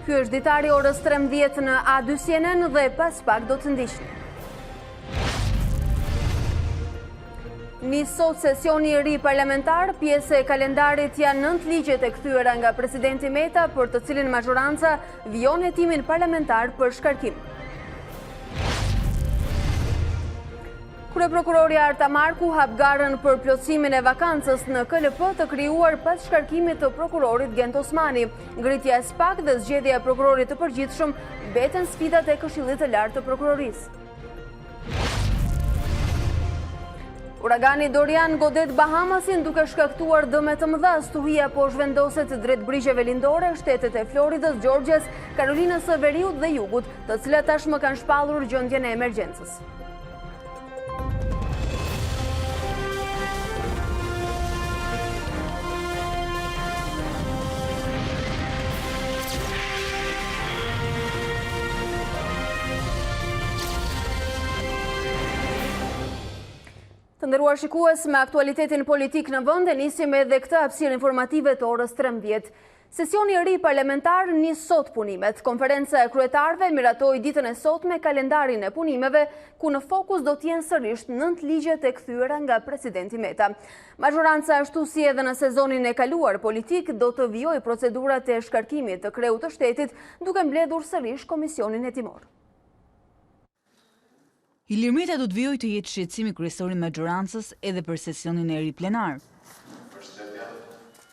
Ky është ditari orës 13 në A2 CNN dhe pas pak do të ndiqni. Nis sot sesioni i ri parlamentar, pjesë e kalendarit janë 9 ligjet e kthyer nga presidenti Meta, për të cilin majoranca vijon hetimin parlamentar për shkarkim. Kryeprokurori Arta Marku hap garën për plotësimin e vakancës në KLP të krijuar pas shkarkimit të prokurorit Gent Osmani. Ngritja e SPAK dhe zgjedhja e prokurorit të përgjithshëm mbeten sfidat e Këshillit të Lartë të Prokurorisë. Uragani Dorian godet Bahamasin duke shkaktuar dëme të mëdha. Stuhia po zhvendoset drejt brigjeve lindore, shtetet e Floridës, Gjeorgjës, Karolinës së Veriut dhe Jugut, të cilat tashmë kanë shpallur gjendjen e emergjencës. Të nderuar shikues, me aktualitetin politik në vend, e nisim edhe këtë hapësirë informative të orës 13. Sesioni i ri parlamentar nis sot punimet. Konferenca e kryetarëve miratoi ditën e sotme kalendarin e punimeve, ku në fokus do të jenë sërish 9 ligjet e kthyera nga presidenti Meta. Majoranca, ashtu si edhe në sezonin e kaluar politik, do të vijojë procedurat e shkarkimit të kreut të shtetit, duke mbledhur sërish komisionin hetimor. Ilir Meta do të vijojë të jetë shqetësimi kryesor i majorancës edhe për sesionin e ri plenar.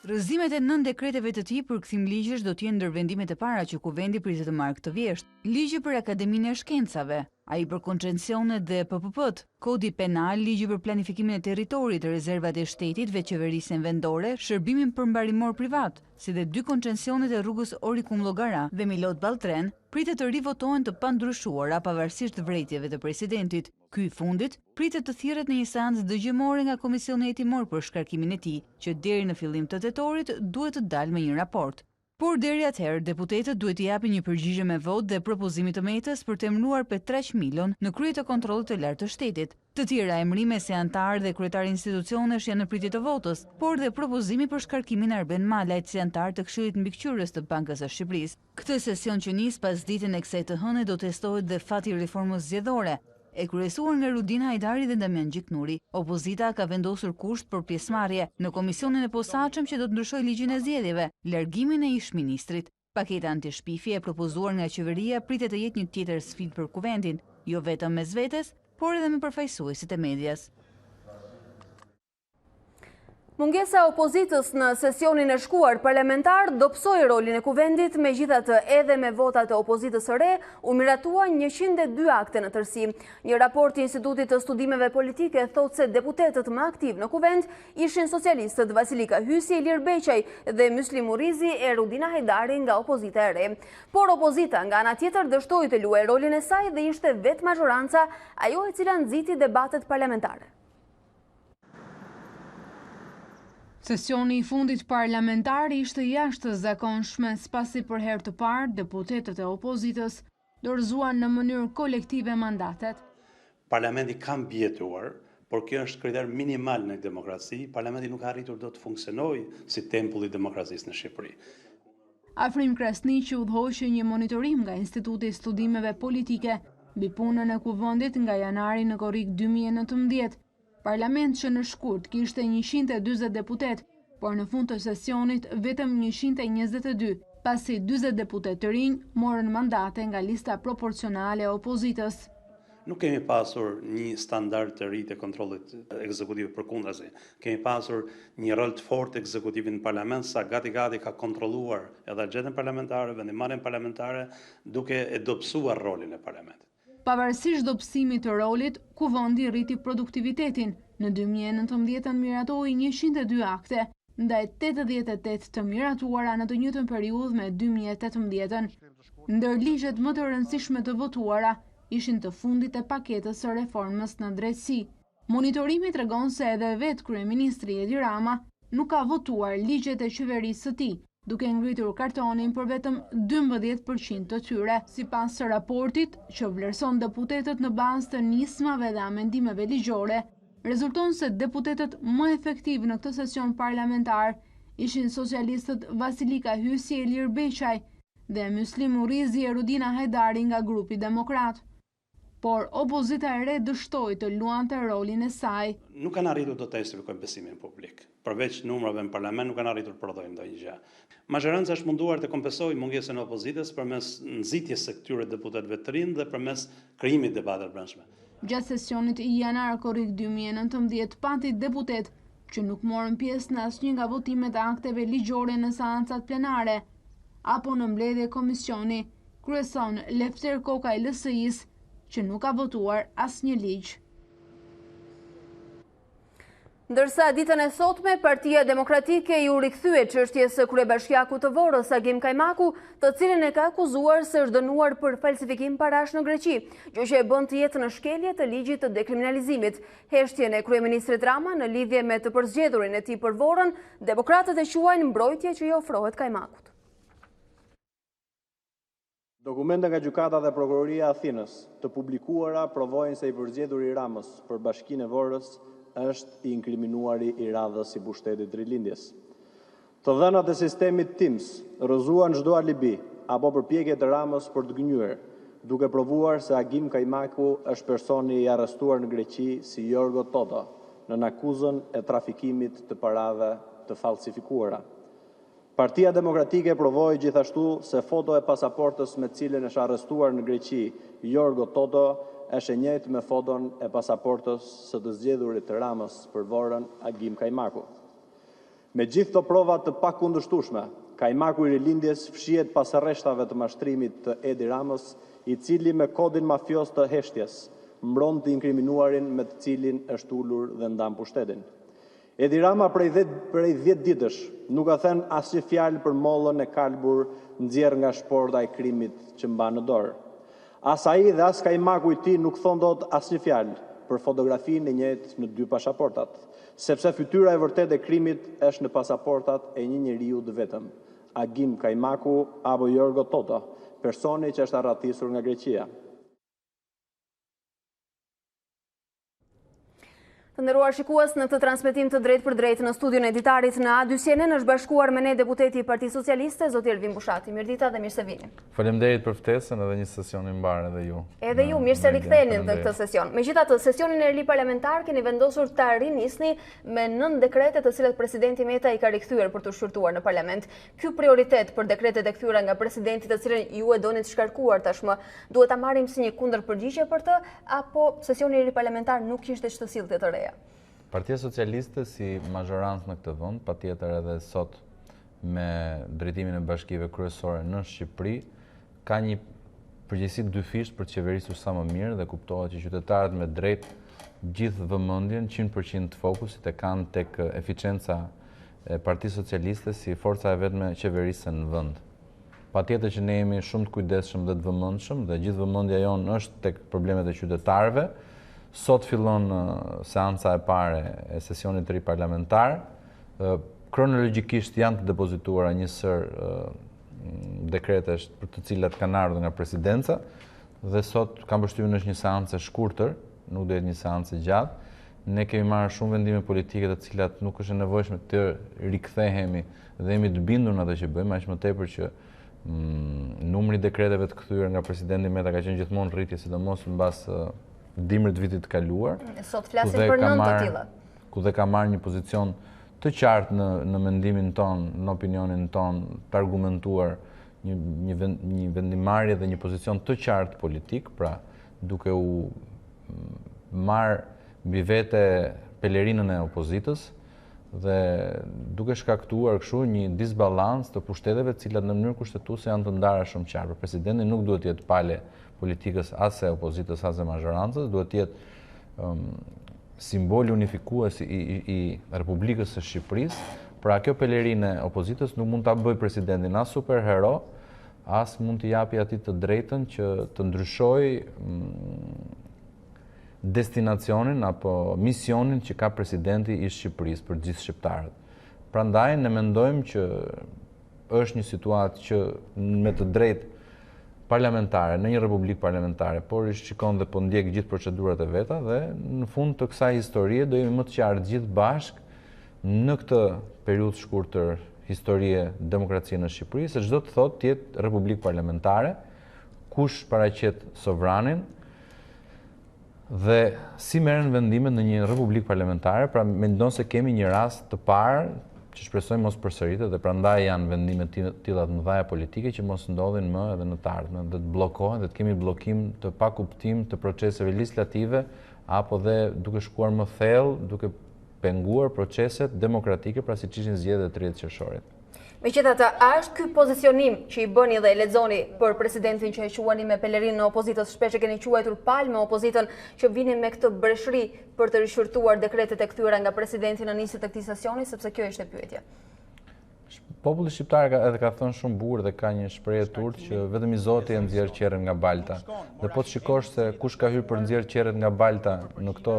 Rrëzimet e 9 dekreteve të tij për kthim ligjesh do të jenë ndër vendimet e para që kuvendi pritet të marrë këtë vjesht. Ligji për Akademinë e Shkencave, ai për konvencionet dhe PPP-t, kodi penal, ligji për planifikimin e territorit, rezervat e shtetit, veçeverisjen vendore, shërbimin përmbarimor privat, si dhe 2 konvencionet e rrugës Orikum-Llogara dhe Milot Balltren, pritet të rivotohen të pandryshuara pavarësisht vërejtjeve të presidentit. Ky i fundit pritet të thirret në një seancë dëgjimore nga Komisioni Hetimor për shkarkimin e tij, që deri në fillim të tetorit duhet të dalë me një raport. Por deri atëherë, deputetët duhet të japin një përgjigje me votë dhe propozimit të Metës për të emëruar Petraq Milon në krye të kontrollit të lartë të shtetit. Të tjera emërime si antar dhe kryetar institucionesh janë në pritje të votës, por dhe propozimi për shkarkimin e Arben Malajt si antar të Këshillit Mbikëqyrës të Bankës së Shqipërisë. Këtë sesion që nis pas ditën e kësaj të hënë do testohet dhe fati i reformës zgjedhore, e kryesuar nga Rudina Hajdari dhe Damian Gjiknuri. Opozita ka vendosur kusht për pjesëmarrje në komisionin e posaçëm që do të ndryshojë ligjin e zgjedhjeve, largimin e ish-ministrit. Paketa antishpifje e propozuar nga qeveria pritet të jetë një tjetër sfidë për kuvendin, jo vetëm mes vetes, por edhe me përfaqësuesit e medias. Mungesa e opozitës në sesionin e shkuar parlamentar dobësoi rolin e kuvendit, megjithatë edhe me votat e opozitës së re u miratua 102 akte në tërësi. Një raport i Institutit të Studimeve Politike thotë se deputetët më aktiv në kuvend ishin socialistët Vasilika Hysi, Ilir Beqaj dhe Myslim Urizi e Rudina Hajdari nga opozita e re. Por opozita nga ana tjetër dështoi të luajë rolin e saj dhe ishte vetë majoranca ajo e cila nxiti debatet parlamentare. Sesioni i fundit parlamentar ishte jashtëzakonshme, spasi për herë të parë deputetët e opozitës dorëzuan në mënyrë kolektive mandatet. Parlamenti ka mbjetuar, por kjo është kriter minimal në demokraci. Parlamenti nuk ka arritur do të funksionojë si tempulli i demokracisë në Shqipëri. Afrim Krasniqi udhëhoqi një monitorim nga Instituti i Studimeve Politike mbi punën e kuvendit nga janari në korrik 2019. Parlament që në shkurt kishte 140 deputet, por në fund të sesionit vetëm 122, pasi 40 deputet të rinj morën mandate nga lista proporcionale e opozitës. Nuk kemi pasur një standard të ri të kontrollit ekzekutiv, përkundrazi. Kemi pasur një rol të fortë ekzekutivit në parlament, sa gati ka kontrolluar edhe gjetën parlamentare, vendimarrjen parlamentare, duke e dobësuar rolin e parlamentit. Pavarësisht dobësimit të rolit, kuvendi rriti produktivitetin. Në 2019 miratoi 102 akte, ndaj 88 të miratuara në të njëjtën periudhë me 2018. Ndër ligjet më të rëndësishme të votuara ishin të fundit e paketës së reformës në drejtësi. Monitorimi tregon se edhe vetë kryeministri Edi Rama nuk ka votuar ligjet e qeverisë së tij, duke ngritur kartonin për vetëm 12% të tyre. Sipas raportit, që vlerëson deputetët në bazë të nismave dhe amendimeve ligjore, rezulton se deputetët më efektiv në këtë sesion parlamentar ishin socialistët Vasilika Hysi e Ilir Beqaj dhe Myslim Urizi e Rudina Hajdari nga grupi Demokrat. Por opozita e re dështoi të luante rolin e saj. Nuk kanë arritur do të justifikojnë besimin publik. Përveç numrave në parlament nuk kanë arritur të prodhojnë ndonjë gjë. Majoranca është munduar të kompensojë mungesën e opozitës përmes nxitjes së këtyre deputetëve të rinj dhe përmes krijimit debateve brendshme. Gjatë sesionit i janar korrik 2019 pati deputet që nuk morën pjesë në asnjë nga votimet e akteve ligjore në seancat plenare apo në mbledhje komisioni, kryeson Lefter Koka i LSI-s, që nuk ka votuar asnjë ligj. Ndërsa ditën e sotme, Partia Demokratike ju rikthye çështjes së kryebashkiakut të Vorrës Agim Kajmaku, të cilin e ka akuzuar se është dënuar për falsifikim parash në Greqi, gjë që e bën të jetë në shkelje të ligjit të dekriminalizimit. Heshtjen e kryeministrit Rama në lidhje me të përzgjedhurin e tij për Vorrën, demokratët e quajnë mbrojtje që i ofrohet Kajmakut. Dokumente nga gjykata dhe prokuroria e Athinës të publikuara provojnë se i përzgjedhuri Ramës për Bashkinë e Vorrës është i inkriminuari i radhës i pushtetit rilindjes. Të dhënat e sistemit TIMS rrëzuan çdo alibi apo përpjekje të Ramës për të gënjur, duke provuar se Agim Kajmaku është personi i arrestuar në Greqi si Jorgo Toto në akuzën e trafikimit të parave të falsifikuara. Partia Demokratike provoi gjithashtu se foto e pasaportës me cilën është arrestuar në Greqi Jorgo Toto është e njëjtë me foton e pasaportës së të zgjedhurit të Ramës për Vorrën Agim Kajmaku. Me gjithë këto prova të pakundërshtueshme, Kajmaku i rilindjes fshihet pas arreshtave të mashtrimit të Edi Ramës, i cili me kodin mafios të heshtjes mbron të inkriminuarin me të cilin është ulur dhe ndan pushtetin. Edi Rama prej 10 ditësh nuk ka thënë asnjë fjalë për mollën e kalbur nxjerr nga shporta e krimit që mban në dorë. As ai dhe as Kajmaku i tij nuk thon dot asnjë fjalë për fotografinë e njëjtë në dy pasaportat, sepse fytyra e vërtetë e krimit është në pasaportat e një njeriu të vetëm, Agim Kajmaku apo Jorgo Toto, personi që është arratisur nga Greqia. Të nderuar shikues, në këtë transmetim të drejtë për drejtë në studion e Ditarit në A2CNN është bashkuar me ne deputeti i Partisë Socialiste, zoti Elvin Bushati. Mirëdita dhe mirë se vini. Faleminderit për ftesën edhe një sesion i mbar edhe ju. Edhe ju, mirë se riktheheni në këtë sesion. Megjithatë, sesionin e ri parlamentar keni vendosur ta rinisni me 9 dekrete të cilat presidenti Meta i ka rikthyer për të shqyrtuar në parlament. Ky prioritet për dekretet e kthyer nga presidenti, të cilën ju e doni të shkarkuar tashmë, duhet ta marrim si një kundërpërgjigje për të, apo sesioni i ri parlamentar nuk kishte ç'të sillte të reja? Partia Socialiste si mazhorancë në këtë vend, patjetër edhe sot me drejtimin e bashkive kryesore në Shqipëri, ka një përgjegjësi dyfisht për të qeverisur sa më mirë dhe kuptohet që qytetarët me drejt gjithë vëmendjen 100% të fokusit e kanë tek eficienca e Partisë Socialiste si forca e vetme qeverisë në vend. Patjetër që ne jemi shumë të kujdesshëm dhe të vëmendshëm dhe gjithë vëmendja jonë është tek problemet e qytetarëve. Sot fillon seanca e pare e sesionit të ri parlamentar. Kronologjikisht janë të depozituara një sër dekretesh për të cilat kanë ardhur nga presidenca dhe sot kam përshtypjen është një seancë e shkurtër, nuk do jetë një seancë e gjatë. Ne kemi marrë shumë vendime politike të cilat nuk është e nevojshme të rikthehemi dhe jemi të bindur në atë që bëjmë, aq më tepër që numri i dekreteve të kthyer nga presidenti Meta ka qenë gjithmonë rritje, sidomos mbas dimrit vitit të kaluar. Sot flasim për 9 të tilla. Ku dhe ka marrë një pozicion të qartë në mendimin ton, në opinionin ton, të argumentuar një vendimarrje dhe një pozicion të qartë politik, pra duke u marrë mbi vete pelerinën e opozitës dhe duke shkaktuar kështu një disbalans të pushteteve të cilat në mënyrë kushtetuese janë të ndara shumë qartë. Presidenti nuk duhet të jetë pale politikës as e opozitës as e mazhorancës, duhet të jetë simboli unifikues i Republikës së Shqipërisë. Pra kjo pelerinë e opozitës nuk mund ta bëjë presidentin as superhero, as mund t'i japi atij të drejtën që të ndryshojë destinacionin apo misionin që ka presidenti i Shqipërisë për gjithë shqiptarët. Prandaj ne mendojmë që është një situatë që me të drejtë parlamentare, në një republikë parlamentare, por i shikon dhe po ndjek gjithë procedurat e veta dhe në fund të kësaj historie do jemi më të qartë gjithë bashkë në këtë periudhë shkurtër historie demokracie në Shqipëri, se çdo të thotë të jetë republikë parlamentare, kush paraqet sovranin dhe si merren vendimet në një republikë parlamentare, pra mendon se kemi një rast të parë që shpresojmë mos përsëritet dhe prandaj janë vendime të tilla të mëdha politike që mos ndodhin më edhe në të ardhmen, dhe të bllokohen dhe të kemi bllokim të pakuptim të proceseve legislative apo dhe duke shkuar më thellë, duke penguar proceset demokratike, pra siç ishin zgjedhjet e 30 qershorit. Megjithatë, a është ky pozicionim që i bëni dhe e lexoni për presidentin që e quani me pelerinë në opozitës, shpesh e keni quajtur palmë opozitën, që vini me këtë breshri për të rishqyrtuar dekretet e kthyer nga presidenti në nisje të këtij sesioni, sepse kjo ishte pyetja. Populli shqiptar edhe ka thënë shumë bukur dhe ka një shprehje turqe që vetëm i Zoti e nxjerr qerrën nga balta. Dhe po të shikosh se kush ka hyrë për nxjerr qerrën nga balta në këto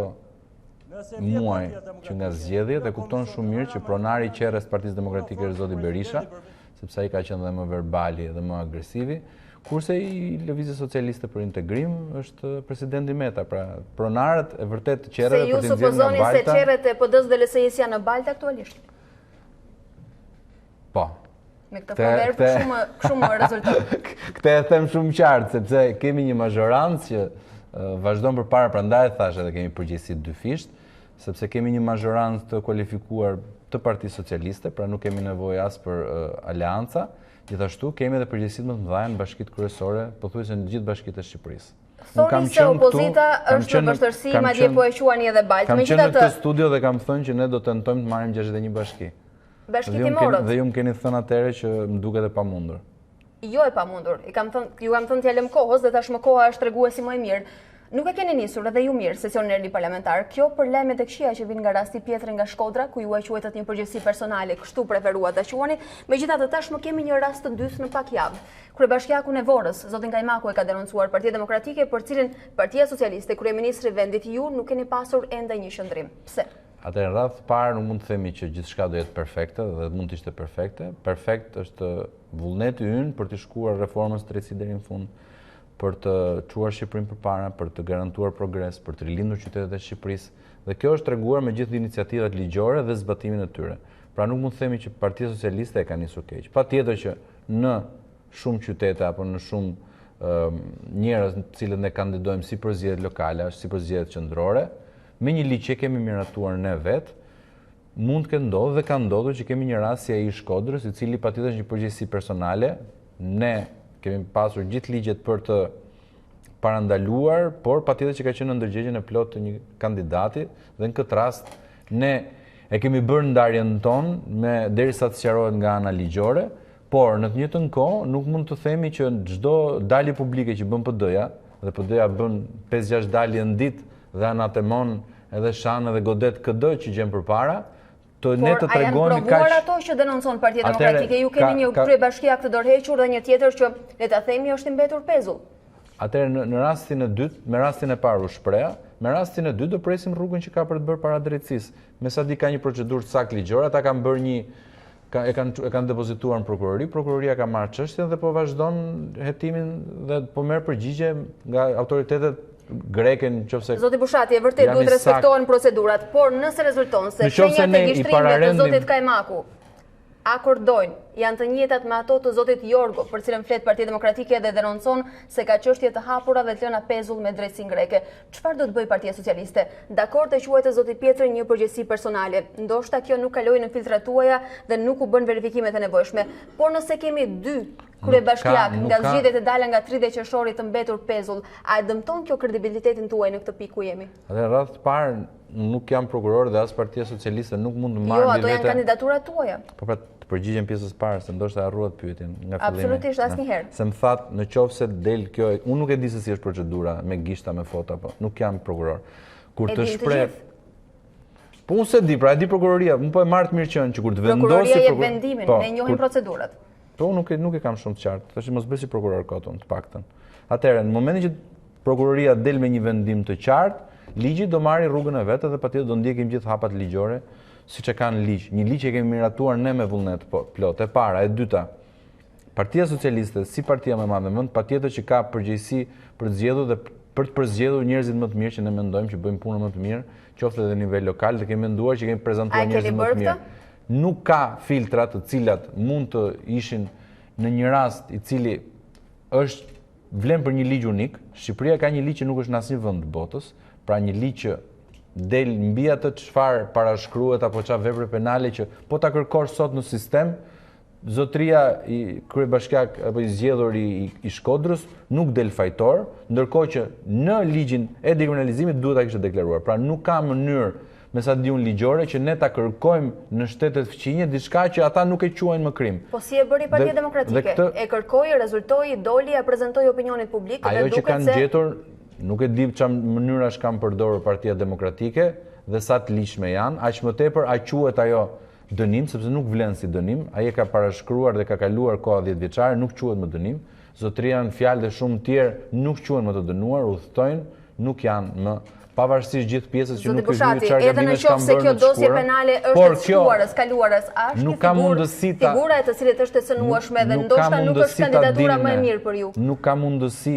muaj që nga zgjedhjet, e kupton shumë mirë që pronari i qerrës të Partisë Demokratike është zoti Berisha, sepse ai ka qenë dhe më verbali dhe më agresivi, kurse i Lëvizjes Socialiste për Integrim është presidenti Meta, pra pronarët e vërtet të qerrëve për të nxjerrë nga balta. Se ju supozoni se qerrët e PD-s dhe LSI-s janë në balta aktualisht? Po. Me këtë proverb shumë rezultat. Këtë e them shumë qartë, sepse kemi një mazhorancë që vazhdon përpara, prandaj thash edhe kemi përgjegjësi dyfisht, sepse kemi një mazhorancë të kualifikuar të Partisë Socialiste, pra nuk kemi nevojë as për aleanca, gjithashtu kemi edhe përgjegjësitë më të mëdha në bashkitë kryesore, pothuajse në gjithë bashkitë e Shqipërisë. Thoni se opozita është në vështirësi, madje po e quani edhe baltë. Kam qenë në këtë studio dhe kam thënë që ne do tentojmë të marrim 61 bashki. Bashkitimorët. Dhe ju më keni thënë atëherë që më duket e pamundur. Jo e pamundur. Ju kam thënë t'ja lëm kohës dhe tashmë koha është treguesi më e mirë. Nuk e keni nisur edhe ju mirë sesionin parlamentar. Kjo për lajmet e këqija që vijnë nga rasti Pjetri nga Shkodra, ku ju e quajtët një përgjegjësi personale, kështu preferuat ta quani. Megjithatë tashmë kemi një rast të dytë në pak javë. Kryebashkiaku në Vorrës, zotin Kajmaku, e ka denoncuar Partia Demokratike, për cilin Partia Socialiste, kryeministri i vendit ju, nuk keni pasur ende një qendrim. Pse? Atëherë, në radhë parë nuk mund të themi që gjithçka do jetë perfekte dhe mund të ishte perfekte. Perfekt është vullneti ynë për të shkuar reformës së drejtësisë deri në fund, për të çuar Shqipërinë përpara, për të garantuar progres, për të rilindur qytetet e Shqipërisë. Dhe kjo është treguar me gjithë iniciativat ligjore dhe zbatimin e tyre. Pra nuk mund të themi që Partia Socialiste e ka nisur keq. Patjetër që në shumë qytete apo në shumë njerëz të cilët ne kandidojmë si për zgjedhjet lokale, si për zgjedhjet qendrore, me një ligj që kemi miratuar ne vetë, mund të ketë ndodhur dhe ka ndodhur që kemi një rast si ai i Shkodrës, i cili patjetër është një përgjegjësi personale. Ne kemi pasur gjithë ligjet për të parandaluar, por patjetër që ka qenë në ndërgjegjen e plotë të një kandidati, dhe në këtë rast ne e kemi bërë ndarjen tonë derisa të sqarohet nga ana ligjore, por në të njëjtën kohë nuk mund të themi që çdo dalje publike që bën PD-ja, dhe PD-ja bën 5-6 dalje në ditë dhe anatemon edhe shan edhe godet KD që gjen përpara, ne të tregoni kaq. A janë provuar ato që denoncon Partia Demokratike? Ju keni një kryebashkiak të dorëhequr dhe një tjetër që le ta themi është i mbetur pezull. Atëherë në rastin e dytë, me rastin e parë u shpreha, me rastin e dytë do presim rrugën që ka për të bërë para drejtësisë. Me sa di ka një procedurë saktë ligjore, ata kanë bërë e kanë depozituar në prokurori, prokuroria ka marrë çështjen dhe po vazhdon hetimin dhe po merr përgjigje nga autoritetet greke nëse Zoti Bushati, e vërtet duhet respektohen procedurat, por nëse rezulton se shenjat e gjishtrimit të zotit Kajmaku akordojnë, janë të njëjtat me ato të zotit Jorgo, për cilën flet Partia Demokratike dhe denoncon se ka çështje të hapura dhe të lëna pezull me drejtësinë greke. Çfarë do të bëjë Partia Socialiste? Dakord të quajtë zoti Pjetri një përgjegjësi personale. Ndoshta kjo nuk kaloi në filtrat tuaja dhe nuk u bën verifikimet e nevojshme. Por nëse kemi dy kryebashkiak nga zgjedhjet e dala nga 30 qershorit të mbetur pezull, a e dëmton kjo kredibilitetin tuaj në këtë pikë ku jemi? Atë radh të parë nuk jam prokuror dhe as Partia Socialiste nuk mund të marrë ato janë kandidaturat tuaja. Po pra të përgjigjem pjesës parë, se ndoshta harruat pyetjen nga fillimi. Absolutisht, asnjëherë. Se më thatë, në qoftë se del kjo, unë nuk e di se si është procedura me gishta, me foto, apo nuk jam prokuror. Kur të shpreh. Po unë se di, pra e di prokuroria, unë po e marr të mirë qenë që kur të vendosi prokuroria jep vendimin, ne njohim procedurat. Po nuk e kam shumë të qartë, tash mos bëj si prokuror koton, të paktën. Atëherë, në momentin që prokuroria del me një vendim të qartë, ligji do marrë rrugën e vet dhe patjetër do ndjekim gjithë hapat ligjore, siç e kanë ligj. Një ligj që kemi miratuar ne me vullnet plot. E para, e dyta. Partia Socialiste, si partia më e madhe në vend, patjetër që ka përgjegjësi për të zgjedhur dhe për të përzgjedhur njerëzit më të mirë që ne mendojmë që bëjmë punën më të mirë, qoftë edhe në nivel lokal, dhe kemi menduar që kemi prezantuar njerëzit më të mirë. nuk ka filtra të cilat mund të ishin në një rast i cili është vlen për një ligj unik. Shqipëria ka një ligj që nuk është në asnjë vend të botës, pra një ligj që del mbi atë çfarë parashkruhet apo çfarë vepre penale që po ta kërkosh sot në sistem, zotëria i kryebashkiak apo i zgjedhur i Shkodrës nuk del fajtor, ndërkohë që në ligjin e dekriminalizimit duhet ta kishte deklaruar. Pra nuk ka mënyrë me sa di unë ligjore që ne ta kërkojmë në shtetet fqinje diçka që ata nuk e quajnë më krim. Po si e bëri Partia Demokratike? E kërkoi, rezultoi, doli, e prezantoi opinionit publik. Ajo që kanë gjetur, nuk e di çfarë mënyrash kanë përdorur Partia Demokratike dhe sa të ligjshme janë, aq më tepër aq quhet ajo dënim, sepse nuk vlen si dënim. Ai e ka parashkruar dhe ka kaluar koha 10 vjeçare, nuk quhet më dënim. Zotëria në fjalë dhe shumë tjerë nuk quhen më të dënuar, udhtojnë, nuk janë më pavarësisht gjithë pjesës që nuk është një çfarë gabime që kanë bërë. Edhe nëse kjo dosje penale është e shkuarës, kaluarës, është nuk ka mundësi figura e të cilit është e cënueshme dhe ndoshta nuk është kandidatura më e mirë për ju. Nuk ka mundësi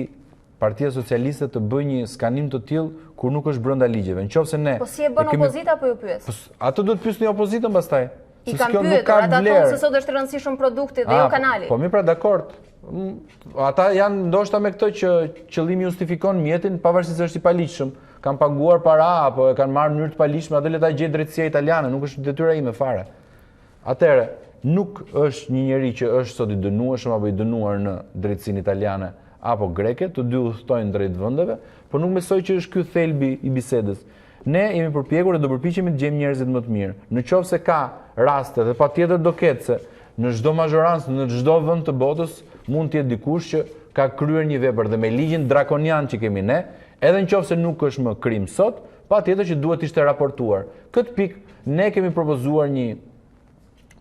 Partia Socialiste të bëjë një skanim të tillë kur nuk është brenda ligjeve. Nëse ne Po si e bën opozita apo ju pyes? Atë do të pyesni opozitën pastaj. I kanë pyetur, ata thonë se sot është i rëndësishëm produkti dhe jo kanali. Po mirë, pra dakord. Ata janë ndoshta me këtë që qëllimi justifikon mjetin pavarësisht se është i paligjshëm. Kanë paguar para apo e kanë marrë në mënyrë të paligjshme, atë le ta gjejë drejtësia italiane, nuk është detyra ime fare. Atëherë, nuk është një njerëz që është sot i dënueshëm apo i dënuar në drejtsinë italiane apo greke, të dy udhtojnë drejt vendeve, por nuk besoj që është ky thelbi i bisedës. Ne jemi përpjekur dhe do përpiqemi të gjejmë njerëzit më të mirë. Nëse ka raste dhe patjetër do ketë se në çdo mazhorancë, në çdo vend të botës mund të jetë dikush që ka kryer një vepër dhe me ligjin drakonian që kemi ne, edhe nëse nuk është më krim sot, patjetër që duhet ishte raportuar. Këtë pikë ne kemi propozuar një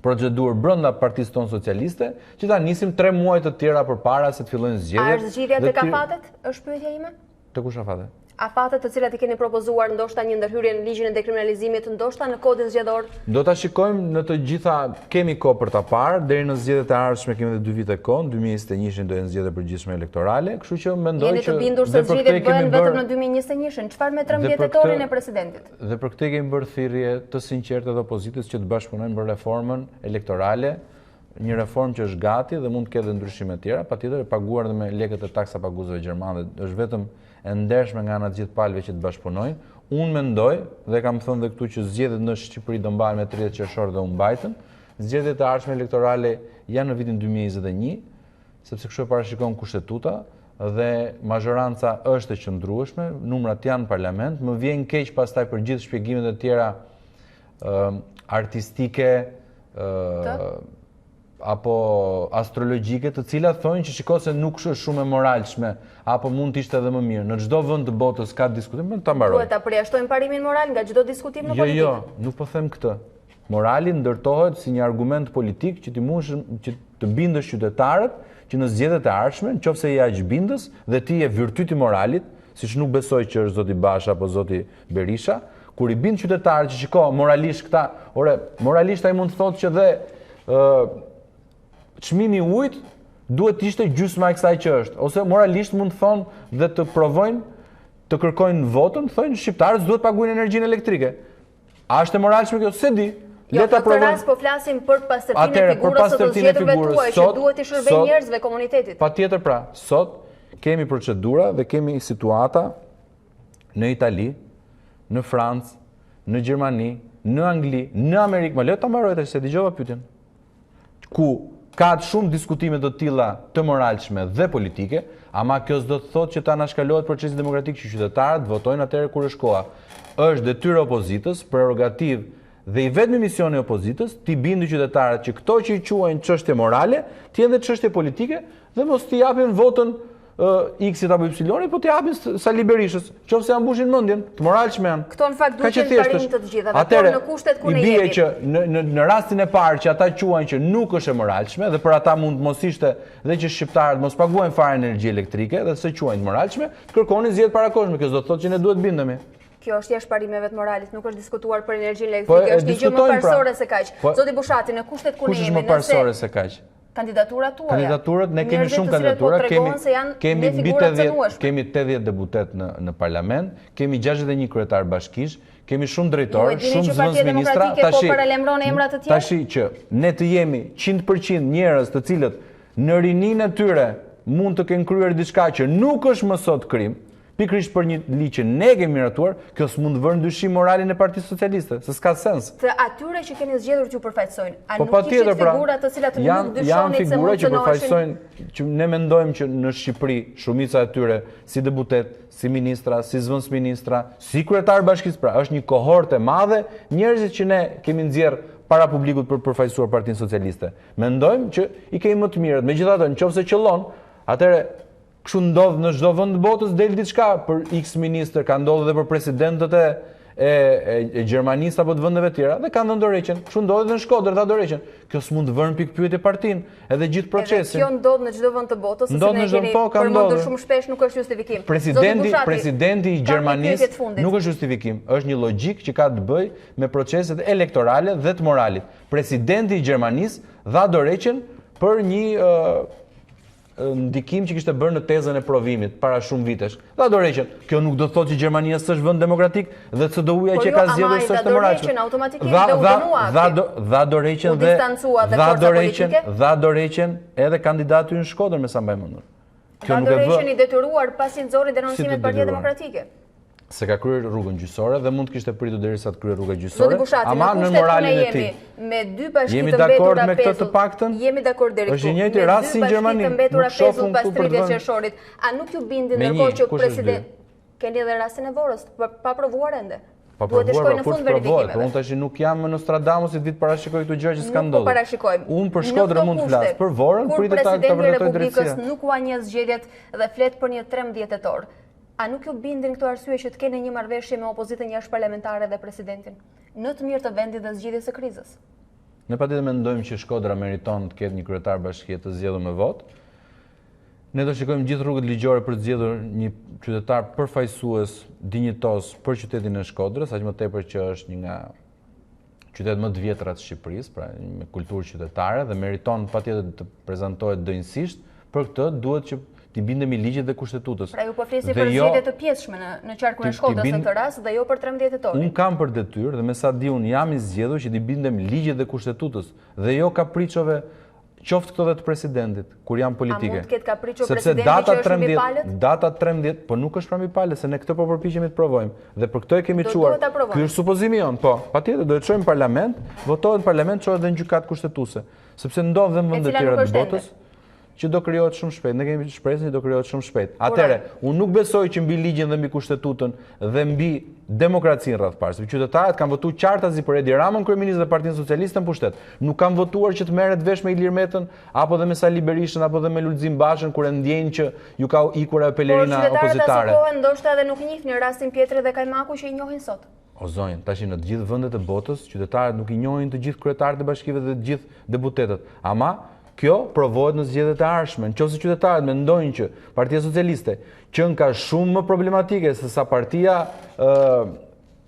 procedurë brenda Partisë tonë Socialiste, që ta nisim 3 muaj të tjera përpara se të fillojnë zgjedhjet. A është zgjidhja tek afatet? Është pyetja ime? Te kush afatet? Afatet të cilat i keni propozuar, ndoshta një ndërhyrje në ligjin e dekriminalizimit, ndoshta në kodin zgjedhor? Do ta shikojmë në të gjitha, kemi kohë për ta parë, deri në zgjedhjet e ardhshme kemi edhe 2 vite kohë, 2021 do jenë zgjedhjet përgjithshme elektorale, kështu që mendoj që jeni të bindur se zgjedhjet bëhen vetëm në 2021, çfarë me 13 tetorin e presidentit? Dhe për këtë kemi bërë thirrje të sinqertë të opozitës që të bashkëpunojmë për reformën elektorale, një reformë që është gati dhe mund të ketë ndryshime të tjera, patjetër e paguar dhe me lekët e taksa paguesve gjermanë, është vetëm e ndershme nga ana të gjithë palëve që të bashkëpunojnë. Unë mendoj dhe kam thënë dhe këtu që zgjedhjet në Shqipëri do mbahen me 30 qershor dhe u mbajtën. Zgjedhjet e ardhshme elektorale janë në vitin 2021, sepse kështu e parashikon kushtetuta dhe mazhoranca është e qëndrueshme, numrat janë në parlament. Më vjen keq pastaj për gjithë shpjegimet e tjera artistike apo astrologjike, të cilat thonë që shiko se nuk është shumë e moralshme apo mund të ishte edhe më mirë. Në çdo vend të botës ka diskutim, ta mbaroj. Duhet ta përjashtojmë parimin moral nga çdo diskutim në politikë. Jo, nuk po them këtë. Morali ndërtohet si një argument politik që që të bindësh qytetarët që në zgjedhjet e ardhshme, nëse je aq bindës dhe ti je virtyti moralit, siç nuk besoj që është zoti Basha apo zoti Berisha, kur i bind qytetarët që shiko moralisht këta, moralisht ai mund të thotë që dhe çmimi i ujit duhet të ishte gjysma e kësaj që është, ose moralisht mund të thonë dhe të provojnë të kërkojnë votën, thonë shqiptarët duhet paguajnë energjinë elektrike. A është e moralshme kjo? Se di. Jo, në këtë rast po flasim për pastërtinë e figurës së të zgjedhurve tuaj, që duhet të shërbejë njerëzve, komunitetit. Patjetër pra, sot kemi procedura dhe kemi situata në Itali, në Francë, në Gjermani, në Angli, në Amerikë, më le ta mbaroj tash se dëgjova pyetjen. Ku ka shumë diskutime të tilla të moralshme dhe politike, ama kjo s'do të thotë që ta anashkalohet procesi demokratik që qytetarët votojnë atëherë kur është koha. Është detyrë opozitës, prerogativë dhe i vetmi misioni i opozitës, t'i bindu qytetarët që këto që i quajnë çështje morale, të jenë dhe çështje politike dhe mos t'i japin votën X-it apo Y-it, po t'i japin Sali Berishës, qofse ja mbushin mendjen, të moralshme janë. Këto në fakt duhet të jenë parim të gjitha, por në kushtet ku ne jemi. I bie që në rastin e parë që ata quajnë që nuk është e moralshme dhe për ata mund mos ishte dhe që shqiptarët mos paguajnë fare energji elektrike dhe se quajnë moralshme, kërkonin zgjedhje parakoshme, kjo do të thotë që ne duhet bindemi. Kjo është jashtë parimeve të moralit, nuk është diskutuar për energjinë elektrike, është një gjë më parsore se kaq. Zoti Bushati, në kushtet ku ne jemi, kush është më parsore se kaq? Kandidaturat tuaja. Kandidaturat, ne kemi shumë kandidatura, kemi 80 deputet në parlament, kemi 61 kryetar bashkish, kemi shumë drejtor, shumë zëvendës ministra, tashi që ne të jemi 100% njerëz të cilët në rininë e tyre mund të kenë kryer diçka që nuk është më sot krim, pikërisht për një ligj që ne kemi miratuar, kjo s'mund të vërë ndryshim moralin e Partisë Socialiste, se s'ka sens. Të atyre që keni zgjedhur që ju përfaqësojnë, a nuk patjetër, kishit figura të cilat nuk dyshonit se janë mund figura të që përfaqësojnë, që ne mendojmë që në Shqipëri shumica e tyre si deputet, si ministra, si zëvendës ministra, si kryetar bashkisë, pra është një kohortë e madhe njerëzit që ne kemi nxjerr para publikut për përfaqësuar Partinë Socialiste. Mendojmë që i kemi më të mirët. Megjithatë, nëse qëllon, atëherë kështu ndodh në çdo vend të botës del diçka për X ministër, ka ndodhur edhe për presidentët e Gjermanisë apo të vendeve tjera dhe kanë dhënë dorëheqjen. Kështu ndodhet në Shkodër dha dorëheqjen. Kjo s'mund të vënë pikë pyetje partinë, edhe gjithë procesin. Edhe kjo ndodh në çdo vend të botës, sepse ne kemi përmendur shumë shpesh, nuk është justifikim. Presidenti i Gjermanisë nuk është justifikim, është një logjik që ka të bëjë me proceset elektorale dhe të moralit. Presidenti i Gjermanisë dha dorëheqjen për një ndikim që kishte bërë në tezën e provimit para shumë vitesh. Dha dorëheqjen. Kjo nuk do të thotë që Gjermania s'është vend demokratik dhe CDU-ja që ka zgjedhur s'është moralshme. Dha dorëheqjen dhe dha dorëheqjen edhe kandidati në Shkodër me sa mbaj mendur. Dha dorëheqjen i detyruar pasi nxorri denoncimet Partia Demokratike. Se ka kryer rrugën gjyqësore dhe mund të kishte pritur derisa të kryer rruga gjyqësore, ama në moralin e tij. Me dy bashki të mbetura me këtë të paktën? Jemi dakord deri këtu. Është një njëjtë rast si në Gjermani. Të mbetura pezull pas 30 qershorit. A nuk ju bindi ndërkohë që president keni edhe rastin e Vorës pa provuar ende? Pa provuar, kur të provohet, unë tash nuk jam në Nostradamus i ditë parashikoj këto gjëra që s'kan ndodhur. Unë për Shkodrën mund të flas, për Vorën pritet ta vërtetoj drejtësia. Presidenti nuk ua një zgjedhjet dhe flet për një 13 tetor. A nuk ju bindin këto arsye që të keni një marrëveshje me opozitën jashtëparlamentare dhe presidentin në të mirë të vendit dhe zgjidhjes së krizës? Ne patjetër mendojmë që Shkodra meriton të ketë një kryetar bashkie të zgjedhur me votë. Ne do shikojmë gjithë rrugët ligjore për të zgjedhur një qytetar përfaqësues dinjitos për qytetin e Shkodrës, aq më tepër që është një nga qytetet më të vjetra të Shqipërisë, pra me kulturë qytetare dhe meriton patjetër të prezantohet dënësisht. Për këtë duhet që t'i bindemi ligjit dhe kushtetutës. Pra ju po flisi për zgjedhje të pjesshme në qarkun e Shkodrës në këtë rast dhe jo për 13 tetorin. Unë kam për detyrë dhe me sa di unë jam i zgjedhur që t'i bindem ligjit dhe kushtetutës dhe jo kapriçove qoftë këto dhe të presidentit kur janë politike. A mund të ketë kapriço presidenti që është mbi palët? Data 13, po nuk është pra mbi palët, se ne këtë po përpiqemi të provojmë dhe për këtë e kemi çuar. Ky është supozimi jon, po. Patjetër do të çojmë në parlament, votohet në parlament, çohet edhe në gjykatë kushtetuese, sepse ndodh dhe në vende të tjera të botës që do krijohet shumë shpejt. Ne kemi shpresën që do krijohet shumë shpejt. Atëherë, unë nuk besoj që mbi ligjin dhe mbi kushtetutën dhe mbi demokracinë rreth parë, sepse qytetarët kanë votuar qartazi për Edi Ramën kryeminist dhe Partinë Socialiste në pushtet. Nuk kanë votuar që të merret vesh me Ilir Metën apo dhe me Sali Berishën apo dhe me Lulzim Bashën kur e ndjejnë që ju ka ikur ajo pelerina opozitare. Po qytetarët ndoshta edhe nuk njihnin rastin Pjetri dhe Kajmaku që i njohin sot. O zonjë, tash në të gjithë vendet e botës, qytetarët nuk i njohin të gjithë kryetarët e bashkive dhe të gjithë deputetët. Ama kjo provohet në zgjedhjet e ardhshme. Nëse qytetarët mendojnë që Partia Socialiste qenë ka shumë më problematike se sa partia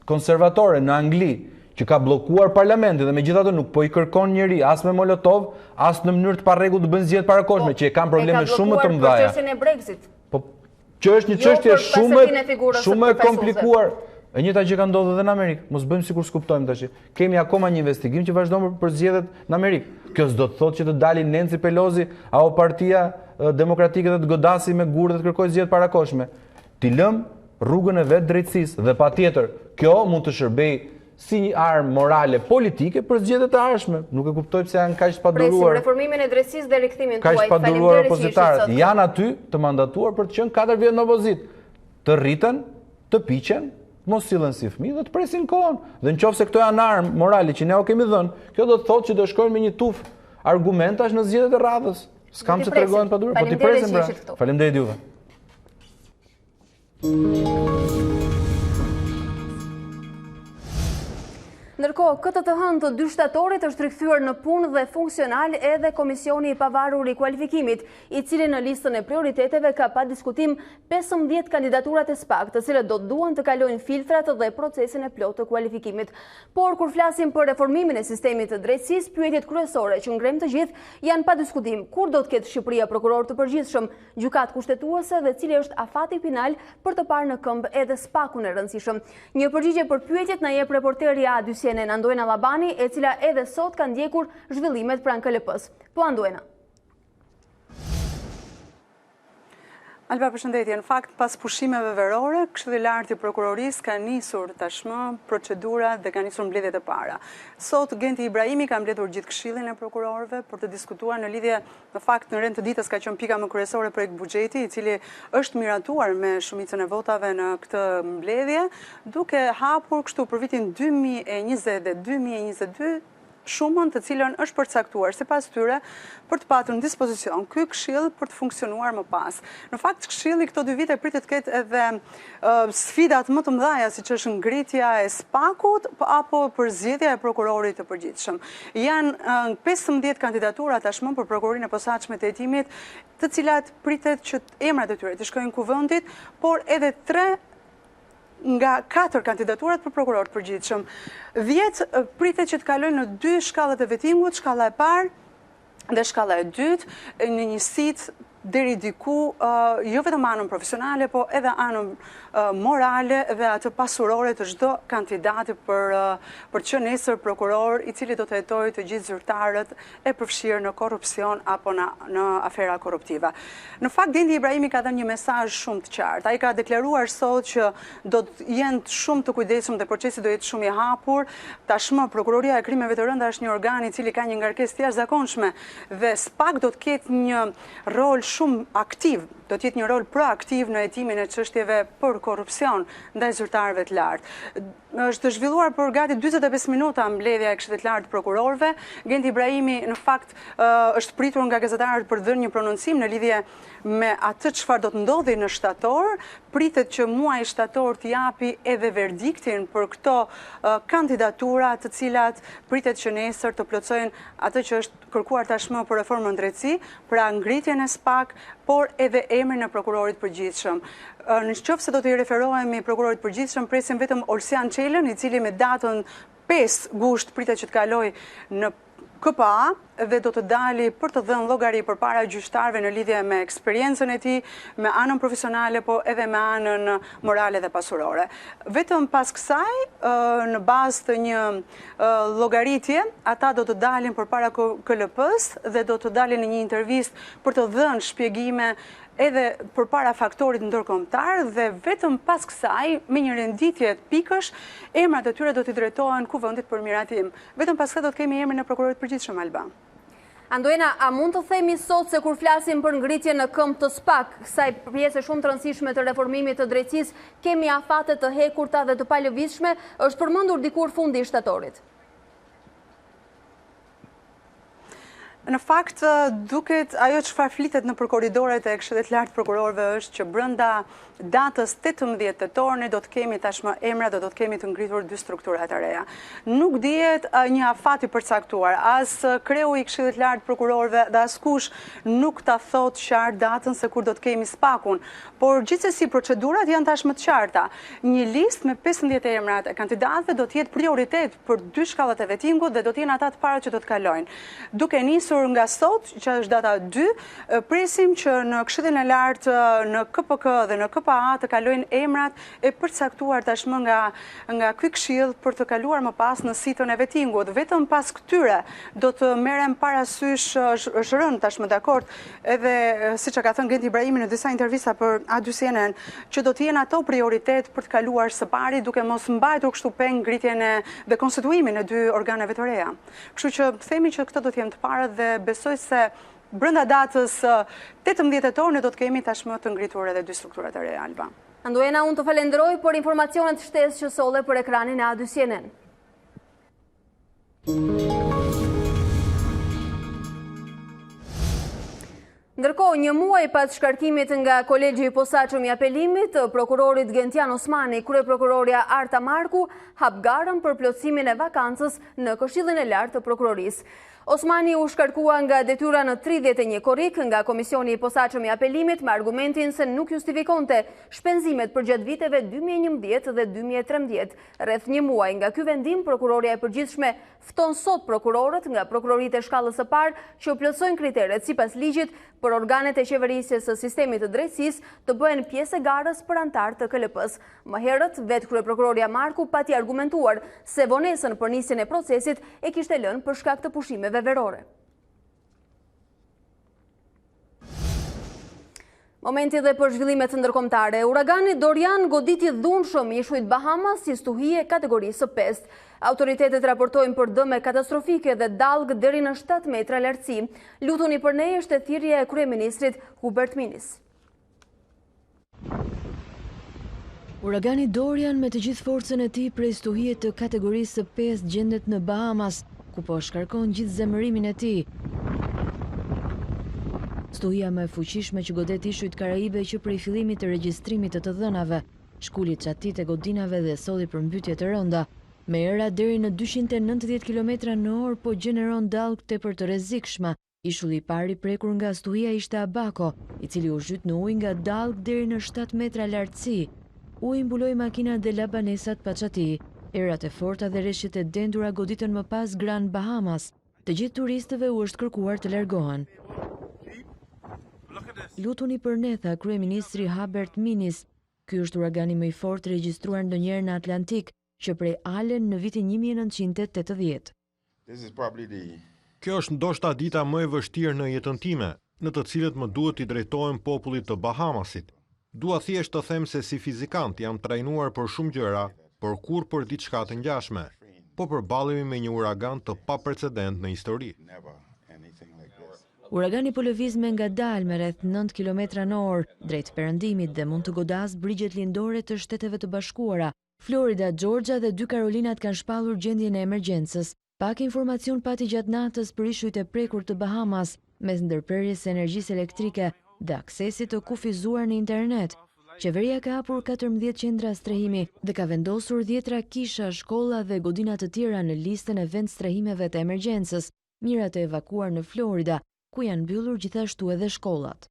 konservatore në Angli, që ka bllokuar parlamentin dhe megjithatë nuk po i kërkon njëri as me Molotov, as në mënyrë të parregull të bëjnë zgjedhje para kohshme, që e kanë probleme shumë më të mëdha. Procesin e Brexit. Po që është një çështje shumë e komplikuar. E njëjta gjë ka ndodhur edhe në Amerikë. Mos bëjmë sikur s'kuptojmë tash. Kemi akoma një investigim që vazhdon për zgjedhjet në Amerikë. Kjo s'do të thotë që të dalin Nancy Pelosi apo Partia Demokratike dhe të godasi me gur dhe të kërkojë zgjedhje parakohshme. Ti lëm rrugën e vet drejtësisë dhe patjetër kjo mund të shërbejë si një armë morale politike për zgjedhjet e ardhshme. Nuk e kuptoj pse janë kaq të paduruar. Presim reformimin e drejtësisë dhe rikthimin tuaj. Kaq të paduruar opozitarët janë aty të mandatuar për të qenë 4 vjet në opozitë. Të rriten, të piqen, mos sillen si fëmijë dhe të presin kohën. Dhe nëse këto janë armë morale që ne u kemi dhënë, kjo do të thotë që do shkojnë me një tuf argumentash në zgjedhjet e radhës. S'kam se tregojnë pa durë, po ti presim pra. Faleminderit juve. Ndërkohë, këtë të hënë të 2 shtatorit është rikthyer në punë dhe funksional edhe Komisioni i Pavarur i Kualifikimit, i cili në listën e prioriteteve ka pa diskutim 15 kandidaturat e SPAK, të cilët do të duan të kalojnë filtrat dhe procesin e plotë të kualifikimit. Por kur flasim për reformimin e sistemit të drejtësisë, pyetjet kryesore që ngrem të gjithë janë pa diskutim: kur do të ketë Shqipëria prokuror të përgjithshëm, gjykatë kushtetuese dhe cili është afati final për të parë në këmbë edhe SPAK-un e rëndësishëm. Një përgjigje për pyetjet na jep reporteri A2 Andoena Labani, e cila edhe sot ka ndjekur zhvillimet pranë KLP-s. Po Andoena. Alba, përshëndetje. Në fakt, pas pushimeve verore, Këshilli i Lartë i Prokurorisë ka nisur tashmë procedura dhe ka nisur mbledhjet e para. Sot Genti Ibrahimi ka mbledhur gjithë Këshillin e prokurorëve për të diskutuar në lidhje, në fakt në rend të ditës ka qenë pika më kryesore projekt buxheti, i cili është miratuar me shumicën e votave në këtë mbledhje, duke hapur kështu për vitin 2020 dhe 2022 shumën të cilën është përcaktuar sipas tyre për të patur në dispozicion ky këshill për të funksionuar më pas. Në fakt, këshilli këto 2 vite pritet të ketë edhe sfidat më të mëdha, siç është ngritja e SPAK-ut apo përzgjedhja e prokurorit të përgjithshëm. Janë 15 kandidatura tashmë për prokurorinë e posaçme të hetimit, të cilat pritet që emrat e tyre të shkojnë kuvendit, por edhe 3 nga 4 kandidaturat për prokuror të përgjithshëm. 10 pritet që të kalojnë në 2 shkallat e vettingut, shkalla e parë dhe shkalla e dytë, në njësitë deri diku, jo vetëm anën profesionale, po edhe anën morale dhe atë pasurore të çdo kandidati për që nesër prokuror i cili do të hetojë të gjithë zyrtarët e përfshirë në korrupsion apo në afera korruptive. Në fakt, Genti Ibrahimi ka dhënë një mesazh shumë të qartë. Ai ka deklaruar sot që do të jenë shumë të kujdesshëm dhe procesi do jetë shumë i hapur. Tashmë prokuroria e krimeve të rënda është një organ i cili ka një ngarkesë të jashtëzakonshme dhe SPAK do të ketë një rol shumë aktiv, do të jetë një rol proaktiv në hetimin e çështjeve për korrupsion ndaj zyrtarëve të lartë. Është zhvilluar për gati 45 minuta mbledhja e Këshillit të Lartë të Prokurorëve. Genti Ibrahimi në fakt është pritur nga gazetarët për të dhënë një prononcim në lidhje me atë çfarë do të ndodhi në shtator. Pritet që muaji shtator të japi edhe verdiktin për këto kandidatura, të cilat pritet që nesër të plotësojnë atë që është kërkuar tashmë për reformën drejtësi, pra ngritjen e SPAK, por edhe emrin e prokurorit përgjithshëm. Në qoftë se do të i referohemi prokurorit përgjithshëm, presim vetëm Olsian Çelën, i cili me datën 5 gusht pritet që të kalojë në KPA dhe do të dali për të dhënë llogari përpara gjyqtarëve në lidhje me eksperiencën e tij, me anën profesionale, po edhe me anën morale dhe pasurore. Vetëm pas kësaj, në bazë të një llogaritje, ata do të dalin përpara KLP-s dhe do të dalin në një intervistë për të dhënë shpjegime edhe përpara faktorit ndërkombëtar dhe vetëm pas kësaj, me një renditje pikësh, emrat e tyre do t'i drejtohen kuvendit për miratim. Vetëm pas kësaj do të kemi emrin e prokurorit përgjithshëm Alba. Andoena, a mund të themi sot se kur flasim për ngritje në këmbë të SPAK, kësaj pjesë shumë të rëndësishme të reformimit të drejtësisë, kemi afate të hekurta dhe të palëvizshme, është përmendur dikur fundi i shtatorit? Në fakt, duket ajo çfarë flitet në korridoret e Këshillit të Lartë të Prokurorëve është që brenda datës 18 tetor ne do të kemi tashmë emra dhe do të kemi të ngritur 2 struktura të reja. Nuk dihet një afat i përcaktuar, as kreu i Këshillit të Lartë të Prokurorëve dhe askush nuk ta thot qartë datën se kur do të kemi SPAK-un, por gjithsesi procedurat janë tashmë të qarta. Një listë me 15 emrat e kandidatëve do të jetë prioritet për 2 shkallat e vettingut dhe do të jenë ata të parë që do të kalojnë. Duke nisur nga sot, që është data 2, presim që në Këshillin e Lartë, në KPK dhe në KPA të kalojnë emrat e përcaktuar tashmë nga ky këshill për të kaluar më pas në sitën e vettingut. Vetëm pas këtyre do të merrem parasysh, është rënë tashmë dakord, edhe siç e ka thënë Genti Ibrahimi në disa intervista për A2 që do të jenë ato prioritet për të kaluar së pari, duke mos mbajtur kështu peng ngritjen dhe konstituimin e 2 organeve të reja. Kështu që themi që këto do të jenë të parët dhe besoj se brenda datës 18 tetor ne do të kemi tashmë të ngritur edhe 2 struktura të reja, Alba. Andoena, unë të falenderoj për informacionet shtesë që solle për ekranin e A2. Ndërkohë, një muaj pas shkarkimit nga Kolegji i Posaçëm i apelimit, prokurorit Gentian Osmani, kryeprokurorja Arta Marku hap garën për plotësimin e vakancës në Këshillin e Lartë të Prokurorisë. Osmani u shkarkua nga detyra në 31 korrik nga Komisioni i Posaçëm i apelimit me argumentin se nuk justifikonte shpenzimet për gjatë viteve 2011 dhe 2013. Rreth një muaj nga ky vendim, prokurorja e përgjithshme fton sot prokurorët nga prokuroritë e shkallës së parë që plotësojnë kriteret sipas ligjit për organet e qeverisjes së sistemit të drejtësisë të bëhen pjesë e garës për antar të KLP-s. Më herët, vetë kryeprokurorja Marku pati argumentuar se vonesën për nisjen e procesit e kishte lënë për shkak të pushimeve verore. Momenti dhe për zhvillimet ndërkombëtare. Uragani Dorian goditi dhunshëm ishujt Bahamas si stuhie kategorisë 5. Autoritetet raportojnë për dëme katastrofike dhe dallgë deri në 7 metra lartësi. Lutuni për ne është thirrja e kryeministrit Hubert Minis. Uragani Dorian me të gjithë forcën e tij prej stuhie të kategorisë 5 gjendet në Bahamas, ku po shkarkon gjithë zemërimin e tij. Stuhia më e fuqishme që godet ishujt Karaibe që prej fillimit të regjistrimit të dhënave, shkuli çatit e godinave dhe solli për mbytje të rënda, me era deri në 290 km/h po gjeneron dallgë tepër të rrezikshme. Ishulli i parë i prekur nga stuhia ishte Abako, i cili u zhyt në ujë nga dallgë deri në 7 metra lartësi. Uji mbuloi makinat dhe labanesat pa çati. Erat e forta dhe rreshtet e dendura goditën më pas Grand Bahamas. Të gjithë turistëve u është kërkuar të largohen. Lutuni për ne, tha kryeministri Hubert Minis. Ky është uragani më i fortë regjistruar ndonjëherë në Atlantik, që prej Allen në vitin 1980. Kjo është ndoshta dita më e vështirë në jetën time, në të cilët më duhet i drejtohem popullit të Bahamasit. Dua thjesht të them se si fizikant jam trajnuar për shumë gjëra, por kur për diçka të ngjashme. Po përballemi me një uragan të paprecedent në histori. Uragani po lëviz me ngadalë me rreth 9 km/h drejt perëndimit dhe mund të godasë brigjet lindore të Shteteve të Bashkuara. Florida, Georgia dhe 2 Karolinat kanë shpallur gjendjen e emergjencës. Pak informacion pati gjatë natës për ishujt e prekur të Bahamas, mes ndërprerjes së energjisë elektrike dhe aksesit të kufizuar në internet. Qeveria ka hapur 14 qendra strehimi dhe ka vendosur 10 kisha, shkolla dhe godina të tjera në listën e vend strehimeve të emergjencës. Mirat e evakuar në Florida, ku janë mbyllur gjithashtu edhe shkollat.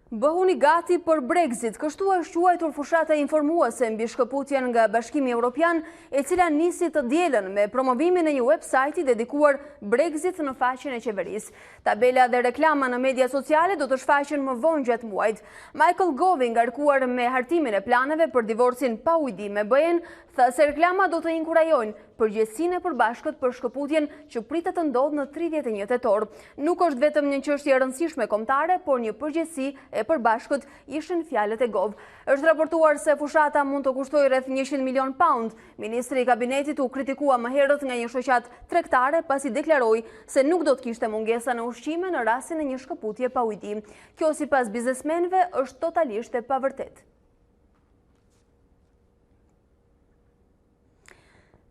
Bëhuni gati për Brexit, kështu është quajtur fushata informuese mbi shkëputjen nga Bashkimi Evropian, e cila nisi të dielën me promovimin e një websajti dedikuar Brexit në faqen e qeverisë. Tabela dhe reklama në media sociale do të shfaqen më vonë gjatë muajit. Michael Gove, ngarkuar me hartimin e planeve për divorcin pa ujdi me BE-n, tha se reklama do të inkurajojnë përgjegjësinë e përbashkët për shkëputjen që pritet të ndodhë në 31 tetor. Nuk është vetëm një çështje e rëndësishme kombëtare, por një përgjegjësi e përbashkët, ishin fjalët e Gov. Është raportuar se fushata mund të kushtojë rreth 100 milion pound. Ministri i kabinetit u kritikua më herët nga një shoqat tregtare pasi deklaroi se nuk do të kishte mungesa në ushqime në rastin e një shkëputje pa ujdi. Kjo sipas biznesmenëve është totalisht e pavërtetë.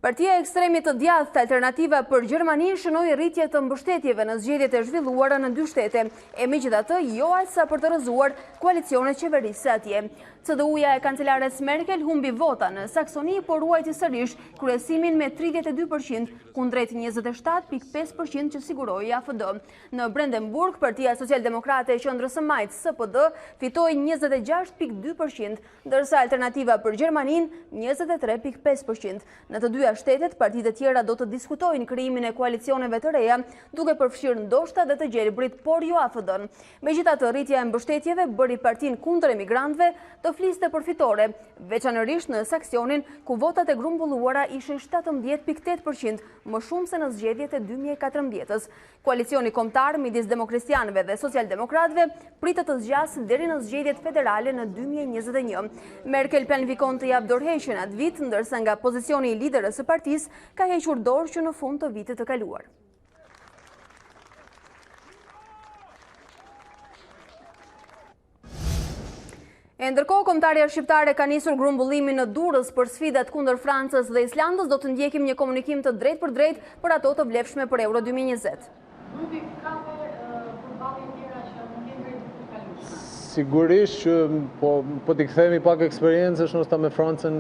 Partia ekstremit të djathtë Alternativa për Gjermani shënoi rritje të mbështetjeve në zgjedhjet e zhvilluara në 2 shtete, e megjithatë jo aq sa për të rrëzuar koalicione qeverisë atje. CDU-ja e kancelares Merkel humbi vota në Saksoni, por ruajti sërish kryesimin me 32% kundrejt 27.5% që siguroi AFD. Në Brandenburg, Partia Socialdemokrate e Qendrës së Majt SPD fitoi 26.2%, ndërsa Alternativa për Gjermanin 23.5%. Në të dyja shtetet, partitë e tjera do të diskutojnë krijimin e koalicioneve të reja, duke përfshirë ndoshta dhe të gjelbrit, por jo AFD-n. Megjithatë, rritja e mbështetjeve bëri partinë kundër emigrantëve të fliste për fitore, veçanërisht në Saksionin, ku votat e grumbulluara ishin 17.8%, më shumë se në zgjedhjet e 2014-s. Koalicioni kombëtar midis demokristianëve dhe socialdemokratëve pritet të zgjasë deri në zgjedhjet federale në 2021. Merkel planifikon të japë dorëheqjen atë vit, ndërsa nga pozicioni i liderës së partisë ka hequr dorë që në fund të vitit të kaluar. E ndërkohë, kombëtarja shqiptare ka nisur grumbullimin në Durrës për sfidat kundër Francës dhe Islandës. Do të ndjekim një komunikim të drejtë për drejtë për ato të vlefshme për Euro 2020. Sigurisht që po t'i kthehemi pak eksperiencësh, ndoshta me Francën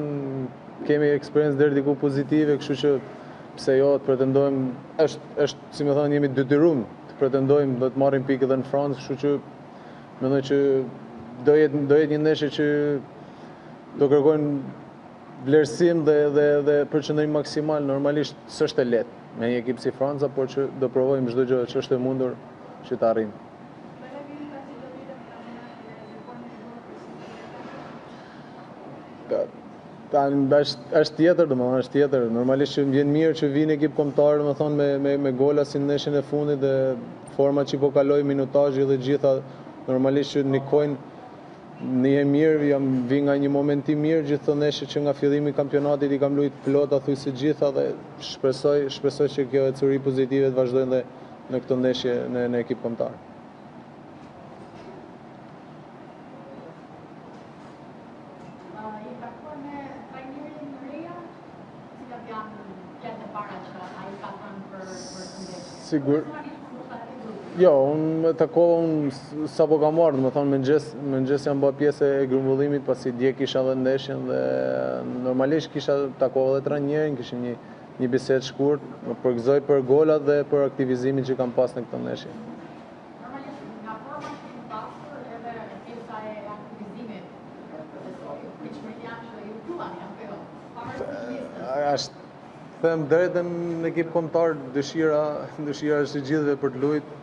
kemi eksperiencë deri diku pozitive, kështu që pse jo të pretendojmë, është si më thënë, jemi detyruar të pretendojmë do të marrim pikë edhe në Francë, kështu që mendoj që do jetë një ndeshje që do kërkojnë vlerësim dhe përqendrim maksimal. Normalisht s'është e lehtë me një ekip si Franca, por që do provojmë çdo gjë që është e mundur që ta arrijmë. Është tjetër, domethënë është tjetër. Normalisht që vjen mirë që vinë ekip kombëtar, domethënë me gola si në ndeshjen e fundit dhe forma që po kaloi, minutazhi dhe gjitha, normalisht që nikojnë në e mirë, vi nga një momenti mirë gjithë të ndeshje që nga fillimi i kampionatit i kam luajtur plot thuajse gjitha dhe shpresoj që kjo ecuri pozitive të vazhdojnë dhe në këtë ndeshje në ekip kombëtar. Sigur. Jo, unë takova sa po kam marrë, mëngjes jam bërë pjesë e grumbullimit, pasi dje kisha dhe ndeshjen dhe normalisht kisha takova dhe trajnerin, kishim një bisedë shkurt, më përgëzoj për golat dhe për aktivizimin që kam pas në këtë ndeshje. Normalisht nga forma që kam pasur edhe pjesa e aktivizimit, që ju tuani, apo jo? Është them drejtën në ekip kombëtar, dëshira është e gjithëve për të luajtur.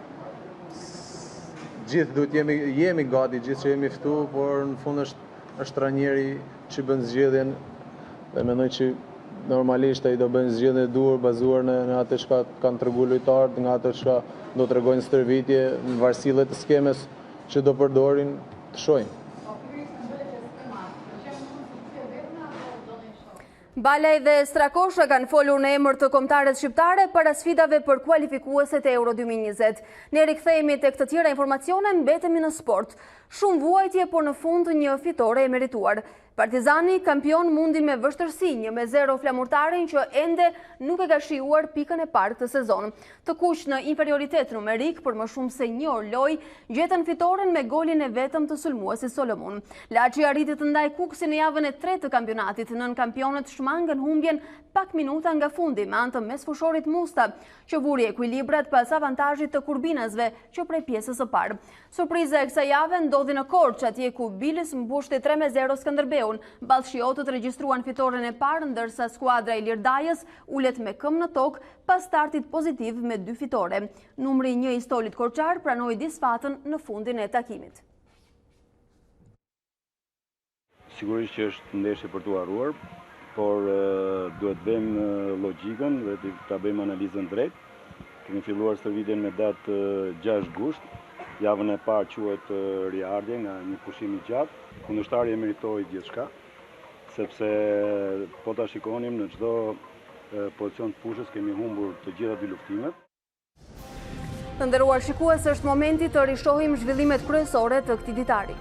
Gjithë duhet jemi gati, gjithë që jemi ftu, por në fund është trajneri që bën zgjedhjen dhe mendoj që normalisht ai do bën zgjedhjen e duhur bazuar në atë çka kanë treguar lojtarët, nga atë çka do tregojnë stërvitje, në varësi të skemes që do përdorin, të shohim. Balaj dhe Strakosha kanë folur në emër të kombëtares shqiptare para sfidave për kualifikueset e Euro 2020. Ne rikthehemi tek të tjera informacione, mbetemi në sport. Shumë vuajtje, por në fund një fitore e merituar. Partizani, kampion, mundi me vështërsi 1-0 flamurtarin që ende nuk e ka shijuar pikën e parë të sezon. Të kuq në inferioritet numerik për më shumë se një orë lojë, gjetën fitoren me golin e vetëm të sulmuesit Solomon. Laçi arriti të ndaj Kuksin në javën e 3 të kampionatit, nën kampionët shmangën humbjen pak minuta nga fundi me anë të mesfushorit Musta, që vuri ekuilibrat pas avantazhit të kurbinasve që prej pjesës së parë. Surpriza e kësaj jave ndodhi në Korçë, atje ku Bilis mbushti 3-0 Skënderbeun. Ballshiotët regjistruan fitoren e parë, ndërsa skuadra e Lirdajës ulet me këmbë në tokë pas startit pozitiv me 2 fitore. Numri 1 i stolit korçar pranoi disfatën në fundin e takimit. Sigurisht që është ndeshje për t'u harruar, por duhet bëjmë logjikën dhe ta bëjmë analizën drejt. Kemi filluar stërvitjen me datë 6 gusht. Javën e parë quhet riardhje nga një pushim i gjatë. Kundërshtari e meritoi gjithçka, sepse po ta shikonim në çdo pozicion të pushës kemi humbur të gjitha dy luftimet. Të nderuar shikues, është momenti të rishohim zhvillimet kryesore të këtij ditari.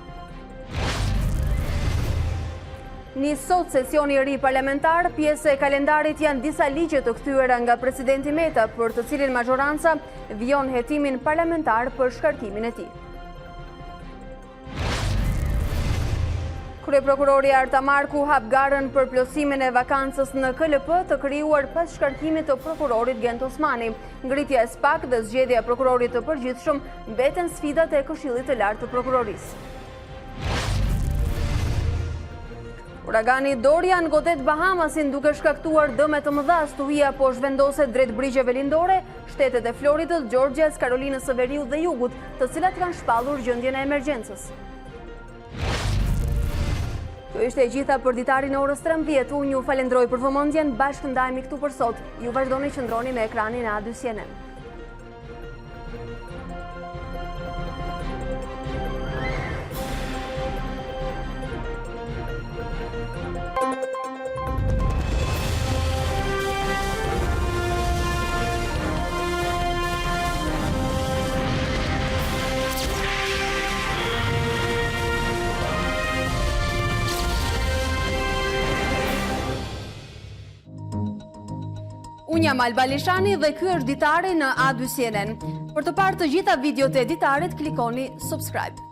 Nis sot sesioni i ri parlamentar, pjesë e kalendarit janë disa ligje të kthyera nga presidenti Meta, për të cilin majoranca vijon hetimin parlamentar për shkarkimin e tij. Kryeprokurori Arta Marku hap garën për plotësimin e vakancës në KLP të krijuar pas shkarkimit të prokurorit Gent Osmani. Ngritja e SPAK dhe zgjedhja e prokurorit të përgjithshëm mbeten sfidat e Këshillit të Lartë të Prokurorisë. Uragani Dorian godet Bahamasin duke shkaktuar dëme të mëdha. Stuhia po zhvendoset drejt brigjeve lindore, shtetet e Floridës, Gjeorgjas, Karolinës së Veriut dhe Jugut, të cilat kanë shpallur gjendjen e emergjencës. Kjo ishte e gjitha për ditarin e orës 13. Unë ju falenderoj për vëmendjen, bashkë ndajemi këtu për sot. Ju vazhdoni qëndroni me ekranin e A2 CNN. Unë jam Alba Lishani dhe ky është Ditari në A2 CNN. Për të parë të gjitha videot e Ditarit, klikoni subscribe.